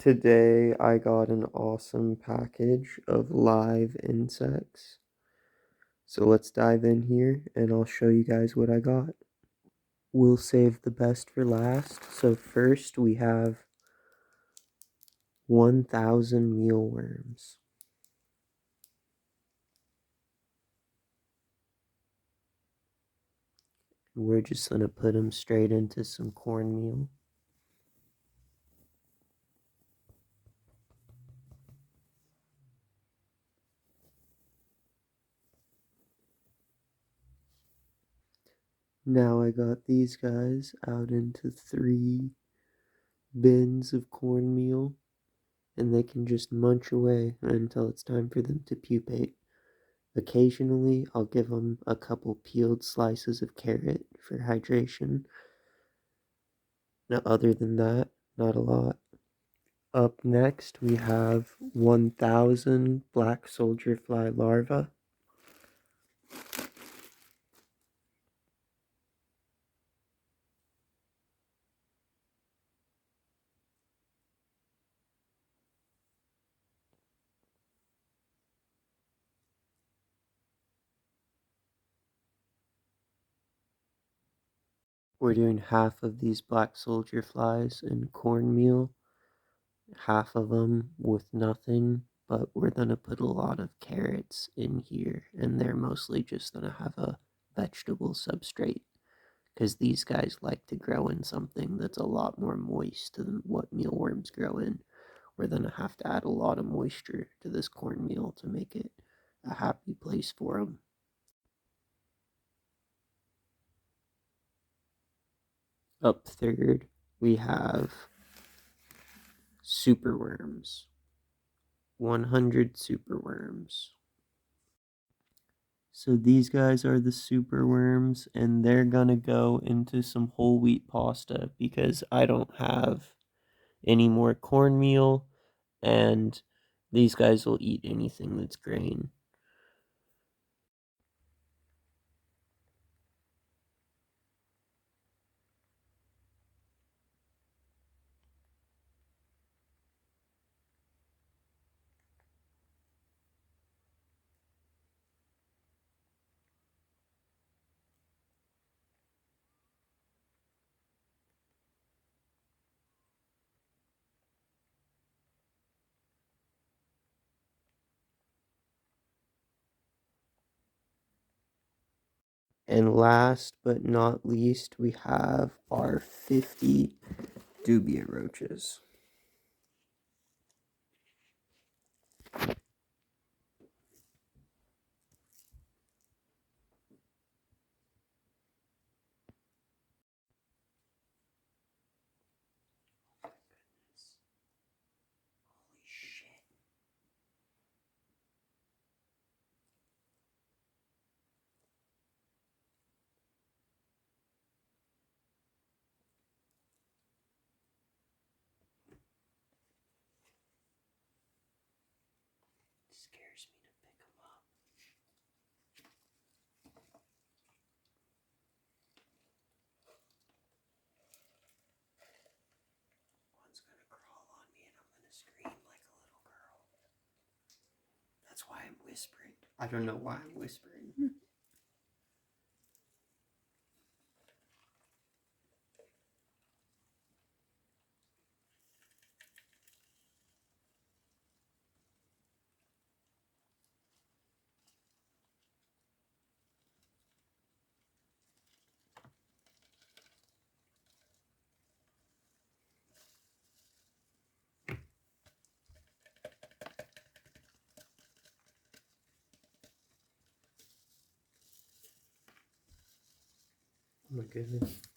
Today I got an awesome package of live insects. So let's dive in here and I'll show you guys what I got. We'll save the best for last. So first we have 1,000 mealworms. We're just going to put them straight into some cornmeal. Now I got these guys out into 3 bins of cornmeal, and they can just munch away until it's time for them to pupate. Occasionally, I'll give them a couple peeled slices of carrot for hydration. Now, other than that, not a lot. Up next, we have 1,000 black soldier fly larvae. We're doing half of these black soldier flies in cornmeal, half of them with nothing, but we're going to put a lot of carrots in here, and they're mostly just going to have a vegetable substrate, because these guys like to grow in something that's a lot more moist than what mealworms grow in. We're going to have to add a lot of moisture to this cornmeal to make it a happy place for them. Up third, we have superworms. 100 superworms. So these guys are the superworms, and they're gonna go into some whole wheat pasta because I don't have any more cornmeal, and these guys will eat anything that's grain. And last but not least, we have our 50 dubia roaches. Holy shit. It scares me to pick them up. One's gonna crawl on me and I'm gonna scream like a little girl. That's why I'm whispering. I don't know why I'm whispering. Oh my goodness.